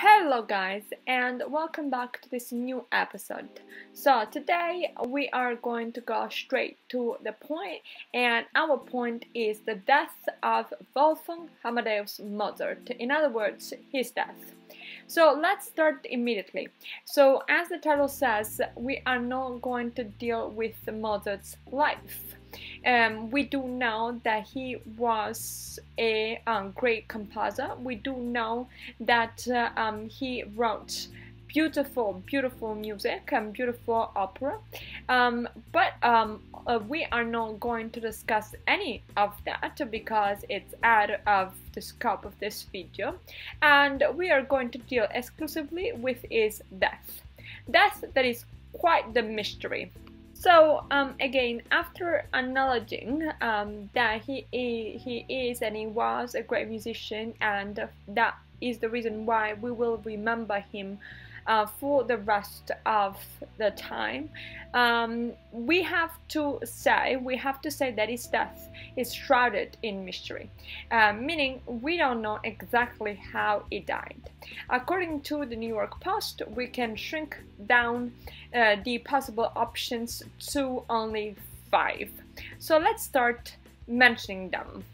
Hello guys, and welcome back to this new episode. So today we are going to go straight to the point, and our point is the death of Wolfgang Amadeus Mozart. In other words, his death. So let's start immediately. So as the title says, we are not going to deal with Mozart's life. We do know that he was a great composer. We do know that he wrote beautiful music and beautiful opera, but we are not going to discuss any of that because it's out of the scope of this video, and we are going to deal exclusively with his death. That is quite the mystery. So again, after acknowledging that he is and he was a great musician, and that is the reason why we will remember him for the rest of the time, we have to say that his death is shrouded in mystery, meaning we don't know exactly how he died. According to the New York Post, we can shrink down the possible options to only 5. So let's start mentioning them.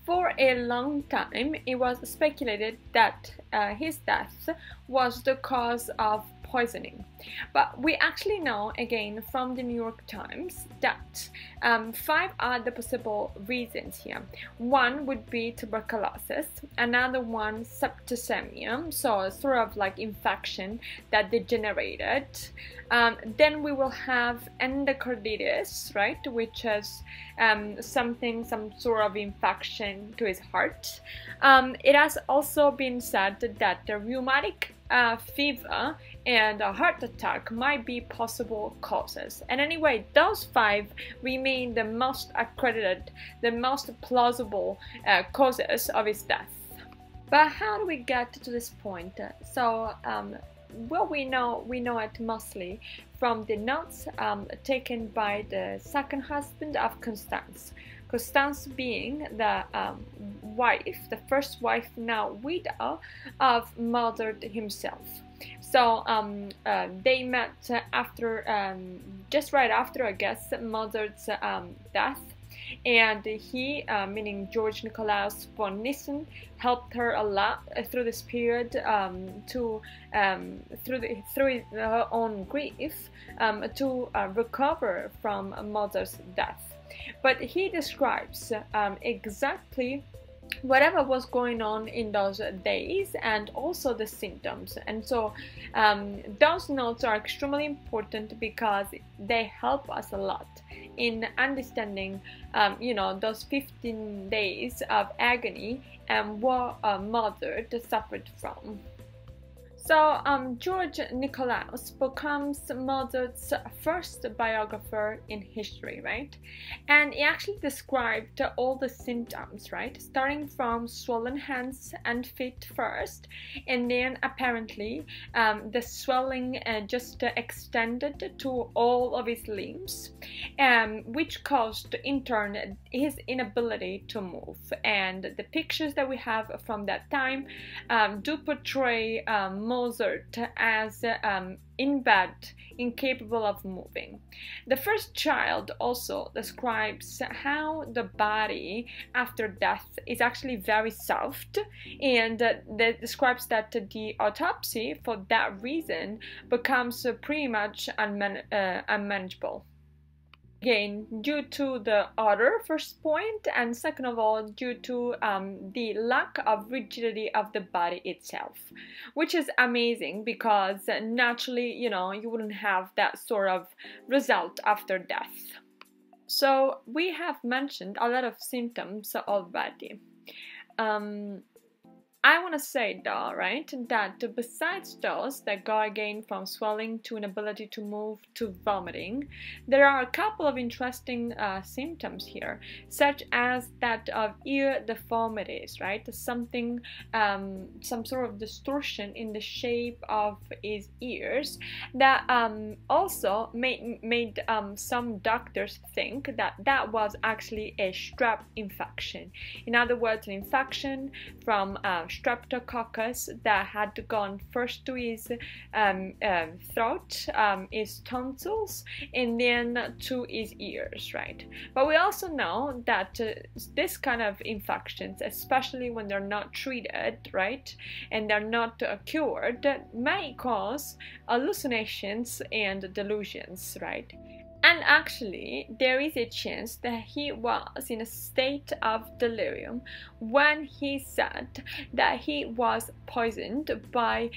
For a long time, it was speculated that his death was the cause of poisoning. But we actually know, again, from the New York Times, that 5 are the possible reasons here. One would be tuberculosis, another one septicemia, so sort of like infection that degenerated. Then we will have endocarditis, right, which is some sort of infection to his heart. It has also been said that the rheumatic fever and a heart attack might be possible causes. And anyway, those 5 remain the most accredited, the most plausible causes of his death. But how do we get to this point? Well, we know it mostly from the notes taken by the second husband of Constance. Constance being the wife, the first wife, now widow, of Mozart himself. So they met after, just right after, I guess, Mozart's death. And he, meaning George Nicolaus von Nissen, helped her a lot through this period through her own grief to recover from Mozart's death. But he describes exactly whatever was going on in those days and also the symptoms. And so those notes are extremely important because they help us a lot in understanding those 15 days of agony and what Mozart suffered from. So George Nicolaus becomes Mozart's first biographer in history, right? And he actually described all the symptoms, right? Starting from swollen hands and feet first, and then apparently the swelling just extended to all of his limbs, which caused in turn his inability to move. And the pictures that we have from that time do portray Mozart as in bed, incapable of moving. The first child also describes how the body after death is actually very soft, and describes that the autopsy for that reason becomes pretty much unmanageable. Again, due to the odor, first point, and second of all, due to the lack of rigidity of the body itself, which is amazing because naturally, you wouldn't have that sort of result after death. So we have mentioned a lot of symptoms already. I want to say though, right, that besides those that go again from swelling to inability to move to vomiting, there are a couple of interesting symptoms here, such as that of ear deformities, right? Something, some sort of distortion in the shape of his ears that also made some doctors think that that was actually a strep infection. In other words, an infection from streptococcus that had gone first to his throat, his tonsils, and then to his ears, right? But we also know that this kind of infections, especially when they're not treated, right, and they're not cured, may cause hallucinations and delusions, right? And actually, there is a chance that he was in a state of delirium when he said that he was poisoned by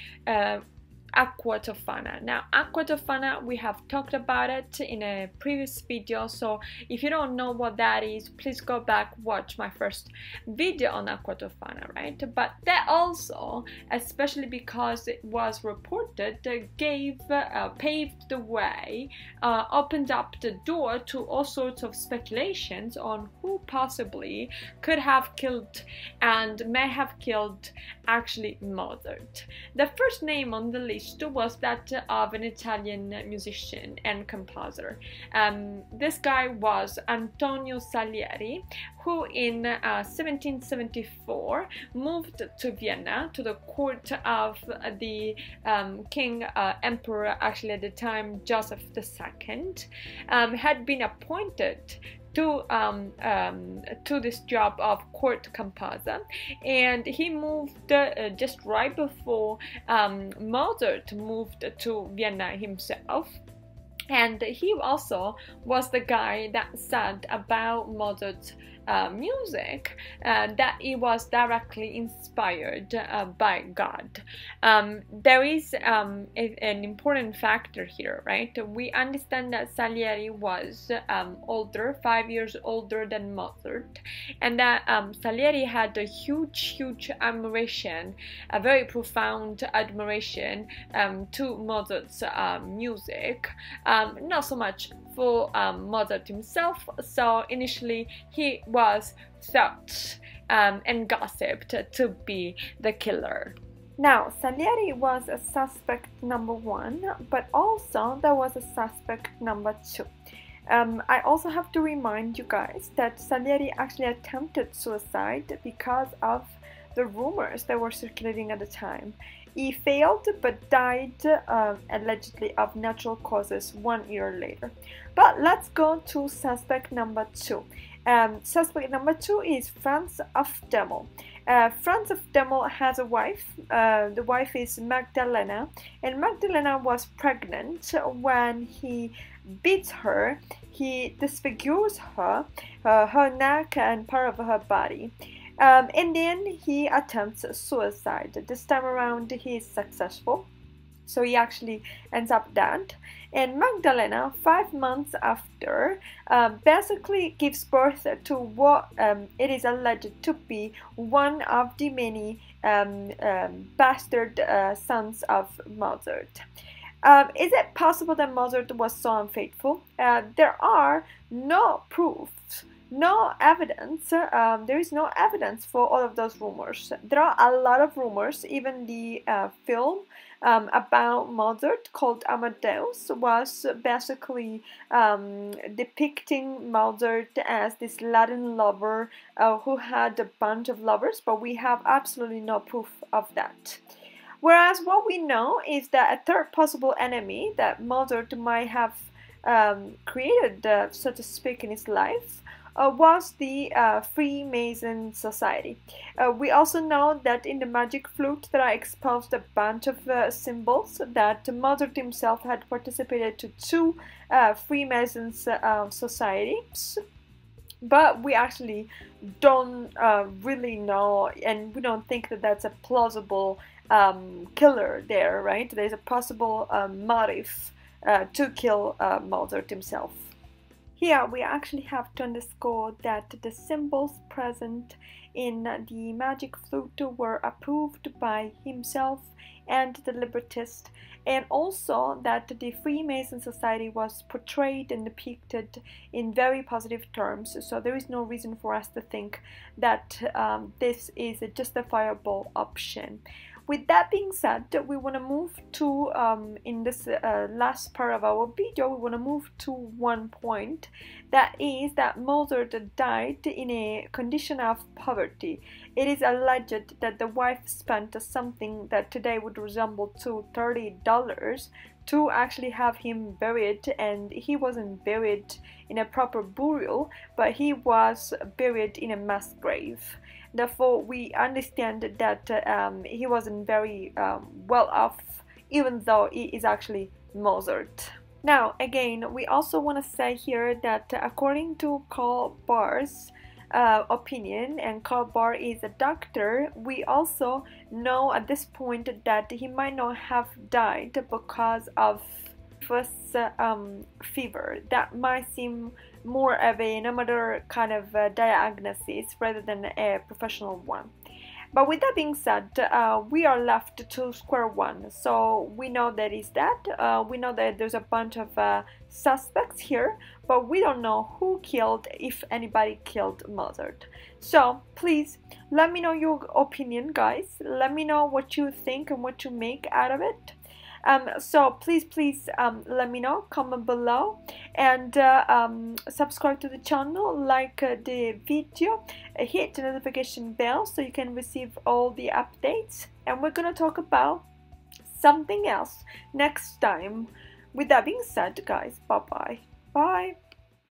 aqua tofana. Now, aqua tofana, we have talked about it in a previous video, so if you don't know what that is, please go back, watch my first video on aqua tofana, right? But that also, especially because it was reported, paved the way, opened up the door to all sorts of speculations on who possibly could have killed and may have killed actually Mozart. The first name on the list was that of an Italian musician and composer. This guy was Antonio Salieri, who in 1774 moved to Vienna to the court of the emperor, actually at the time Joseph II, had been appointed to this job of court composer, and he moved just right before Mozart moved to Vienna himself. And he also was the guy that said about Mozart's music that it was directly inspired by God. There is an important factor here, right? We understand that Salieri was older, 5 years older than Mozart, and that Salieri had a huge admiration, a very profound admiration to Mozart's music. Not so much for Mozart himself, so initially he was thought and gossiped to be the killer. Now, Salieri was a suspect number 1, but also there was a suspect number 2. I also have to remind you guys that Salieri actually attempted suicide because of the rumors that were circulating at the time. He failed but died allegedly of natural causes 1 year later. But let's go to suspect number 2. Suspect number 2 is Franz of Demel. Franz of Demel has a wife. The wife is Magdalena, and Magdalena was pregnant when he beats her. He disfigures her, her neck and part of her body. And then he attempts suicide. This time around he is successful, so he actually ends up dead. And Magdalena, 5 months after, basically gives birth to what it is alleged to be one of the many bastard sons of Mozart. Is it possible that Mozart was so unfaithful? There are no proofs, no evidence. There is no evidence for all of those rumors. There are a lot of rumors. Even the film about Mozart called Amadeus was basically depicting Mozart as this Latin lover who had a bunch of lovers, but we have absolutely no proof of that. Whereas what we know is that a third possible enemy that Mozart might have created, so to speak, in his life was the Freemason Society. We also know that in the magic flute there are exposed a bunch of symbols that Mozart himself had participated to 2 Freemasons societies. But we actually don't really know, and we don't think that that's a plausible killer there, right? There's a possible motive to kill Mozart himself. Here we actually have to underscore that the symbols present in the magic flute were approved by himself and the librettist, and also that the Freemason Society was portrayed and depicted in very positive terms, so there is no reason for us to think that this is a justifiable option. With that being said, we want to move to, in this last part of our video, we want to move to one point, that is that Mozart died in a condition of poverty. It is alleged that the wife spent something that today would resemble to $30 to actually have him buried, and he wasn't buried in a proper burial, but he was buried in a mass grave. Therefore, we understand that he wasn't very well off, even though he is actually Mozart. Now, again, we also want to say here that according to Karl Barr's opinion, and Karl Barr is a doctor, we also know at this point that he might not have died because of fever. That might seem more of an amateur kind of diagnosis rather than a professional one. But with that being said, we are left to square one. So we know that is that. We know that there's a bunch of suspects here, but we don't know who killed, if anybody killed Mozart. So please let me know your opinion, guys. Let me know what you think and what you make out of it. So please let me know, comment below, and subscribe to the channel, like the video, hit the notification bell so you can receive all the updates, and we're gonna talk about something else next time. With that being said, guys, bye.